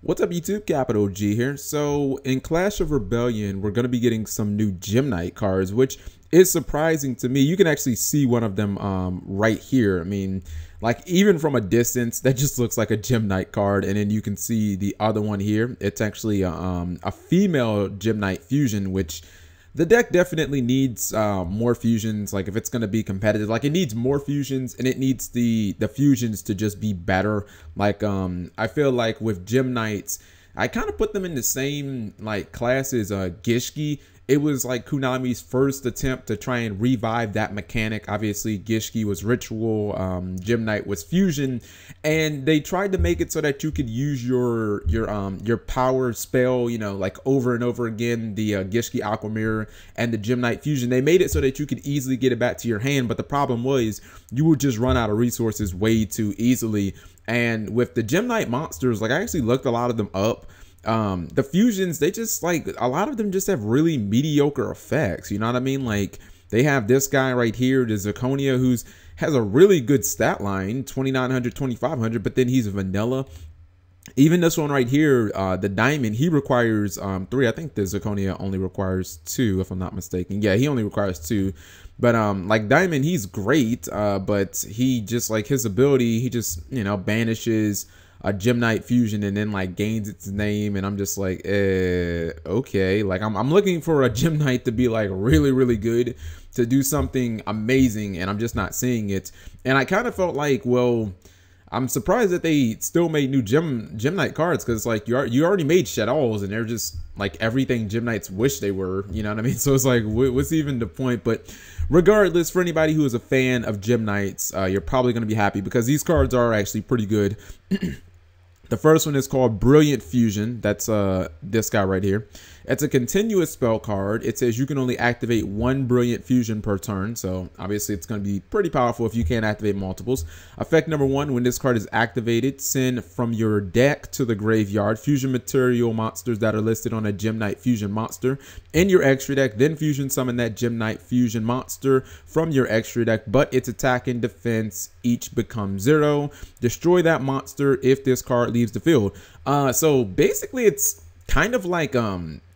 What's up YouTube, Capital G here. So in Clash of Rebellion, we're going to be getting some new Gem Knight cards, which is surprising to me. You can actually see one of them right here. I mean, like even from a distance, that just looks like a Gem Knight card. And then you can see the other one here. It's actually a female Gem Knight fusion, which the deck definitely needs more fusions. Like if it's going to be competitive, like it needs more fusions, and it needs the fusions to just be better. Like I feel like with Gem Knights, I kind of put them in the same like class as Gishki. It was like Konami's first attempt to try and revive that mechanic. Obviously, Gishki was Ritual, Gem Knight was Fusion, and they tried to make it so that you could use your power spell, you know, like over and over again. The Gishki Aqua Mirror and the Gem Knight Fusion, they made it so that you could easily get it back to your hand. But the problem was you would just run out of resources way too easily. And with the Gem Knight monsters, like I actually looked a lot of them up. The fusions, they just like a lot of them just have really mediocre effects. You know what I mean? Like they have this guy right here, the Zirconia, who's has a really good stat line, 2900, 2500, but then he's vanilla. Even this one right here, the Diamond, he requires 3. I think the Zirconia only requires 2, if I'm not mistaken. Yeah, he only requires 2. But like Diamond, he's great, but he just like his ability, he just, you know, banishes a Gem Knight fusion and then like gains its name, and I'm just like, okay. Like I'm looking for a Gem Knight to be like really good, to do something amazing, and I'm just not seeing it. And I kind of felt like, well, I'm surprised that they still made new Gem Knight cards, because like you already made Shadows, and they're just like everything Gem Knights wish they were, you know what I mean? So it's like, what's even the point? But regardless, for anybody who is a fan of Gem Knights, you're probably going to be happy, because these cards are actually pretty good. The first one is called Brilliant Fusion. That's this guy right here. It's a continuous spell card. It says you can only activate 1 Brilliant Fusion per turn. So obviously it's going to be pretty powerful if you can't activate multiples. Effect number 1, when this card is activated, send from your deck to the graveyard fusion material monsters that are listed on a Gem Knight Fusion monster in your extra deck. Then fusion summon that Gem Knight Fusion monster from your extra deck, but its attack and defense each become 0. Destroy that monster if this card leaves the field. So basically it's kind of like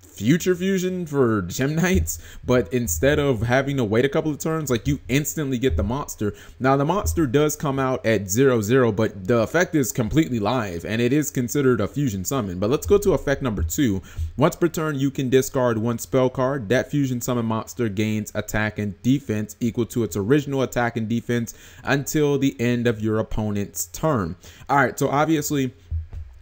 Future Fusion for Gem Knights, but instead of having to wait a couple of turns, like you instantly get the monster. Now the monster does come out at 0/0, but the effect is completely live, and it is considered a fusion summon. But let's go to effect number 2. Once per turn, you can discard 1 spell card. That fusion summon monster gains attack and defense equal to its original attack and defense until the end of your opponent's turn. All right, so obviously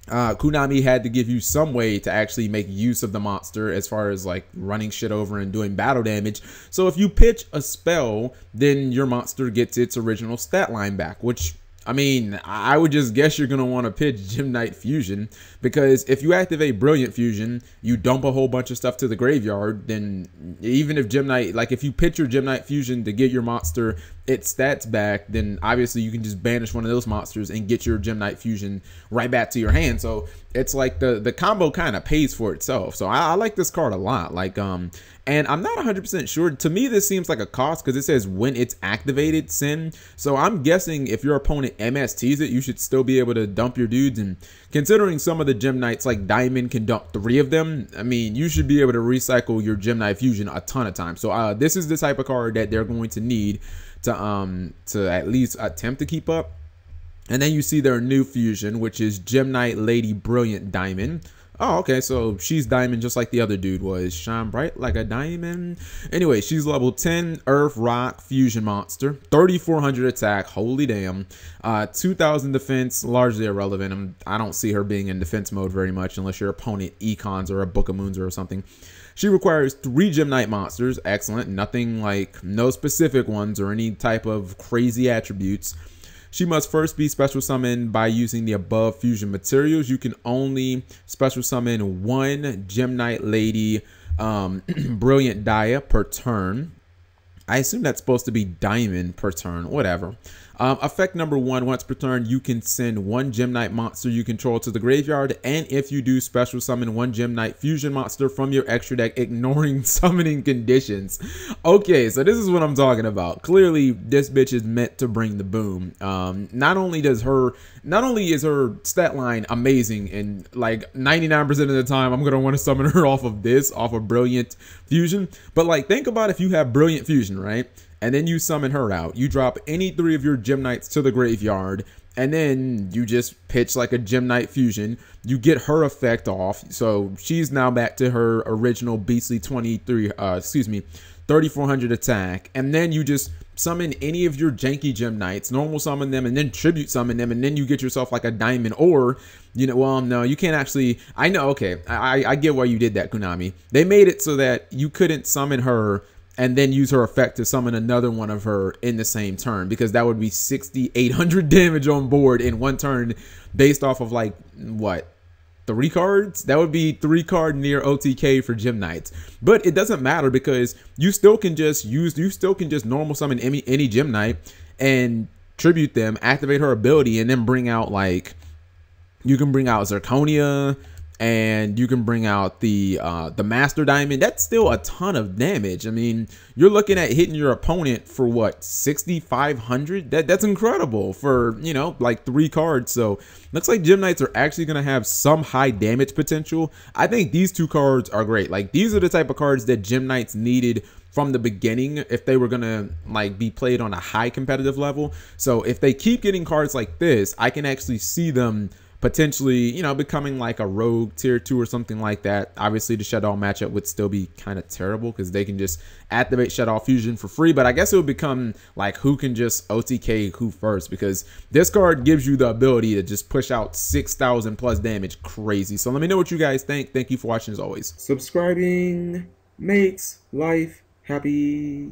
Konami had to give you some way to actually make use of the monster as far as like running shit over and doing battle damage. So if you pitch a spell, then your monster gets its original stat line back, which, I mean, I would just guess you're going to want to pitch Gem Knight Fusion, because if you activate Brilliant Fusion, you dump a whole bunch of stuff to the graveyard, then even if Gem Knight, like if you pitch your Gem Knight Fusion to get your monster its stats back, then obviously you can just banish one of those monsters and get your Gem Knight Fusion right back to your hand. So it's like the combo kind of pays for itself. So I like this card a lot. Like and I'm not 100% sure. To me, this seems like a cost, because it says when it's activated, send. So I'm guessing if your opponent MSTs it, you should still be able to dump your dudes. And considering some of the Gem Knights, like Diamond, can dump 3 of them, I mean, you should be able to recycle your Gem Knight Fusion a ton of times. So this is the type of card that they're going to need to at least attempt to keep up. And then you see their new fusion, which is Gem Knight Lady Brilliant Diamond. Oh, okay, so she's diamond just like the other dude was. Shine bright like a diamond. Anyway, she's level 10 Earth Rock Fusion monster. 3400 attack. Holy damn. 2000 defense. Largely irrelevant. I don't see her being in defense mode very much unless your opponent econs or a Book of Moons or something. She requires 3 Gem Knight monsters. Excellent. Nothing like, no specific ones or any type of crazy attributes. She must first be special summoned by using the above fusion materials. You can only special summon 1 Gem Knight Lady Brilliant Dia per turn. I assume that's supposed to be diamond per turn, whatever. Effect number 1, once per turn, you can send 1 Gem Knight monster you control to the graveyard, and if you do, special summon 1 Gem Knight fusion monster from your extra deck, ignoring summoning conditions. Okay, so this is what I'm talking about. Clearly, this bitch is meant to bring the boom. Not only is her stat line amazing, and like 99% of the time, I'm gonna want to summon her off of Brilliant Fusion. But like, think about if you have Brilliant Fusion, right? And then you summon her out. You drop any 3 of your Gem Knights to the graveyard, and then you just pitch like a Gem Knight Fusion. You get her effect off, so she's now back to her original beastly 3400 attack. And then you just summon any of your janky Gem Knights, normal summon them, and then tribute summon them, and then you get yourself like a diamond. Or, you know, well, no, you can't actually. I know, okay, I get why you did that, Konami. They made it so that you couldn't summon her and then use her effect to summon another one of her in the same turn, because that would be 6,800 damage on board in 1 turn, based off of like, what, 3 cards? That would be 3 card near OTK for Gem Knights. But it doesn't matter, because you still can just normal summon any Gem Knight and tribute them, activate her ability, and then bring out, like, you can bring out Zirconia, and you can bring out the Master Diamond. That's still a ton of damage. I mean, you're looking at hitting your opponent for what, 6,500? That's incredible for, you know, like 3 cards. So looks like Gem Knights are actually going to have some high damage potential. I think these 2 cards are great. Like, these are the type of cards that Gem Knights needed from the beginning if they were gonna like be played on a high competitive level. So if they keep getting cards like this, I can actually see them potentially, you know, becoming like a rogue tier 2 or something like that. Obviously, the Shadow matchup would still be kind of terrible, because they can just activate Shadow Fusion for free. But I guess it would become like who can just OTK who first, because this card gives you the ability to just push out 6,000 plus damage. Crazy. So let me know what you guys think. Thank you for watching as always. Subscribing makes life happy.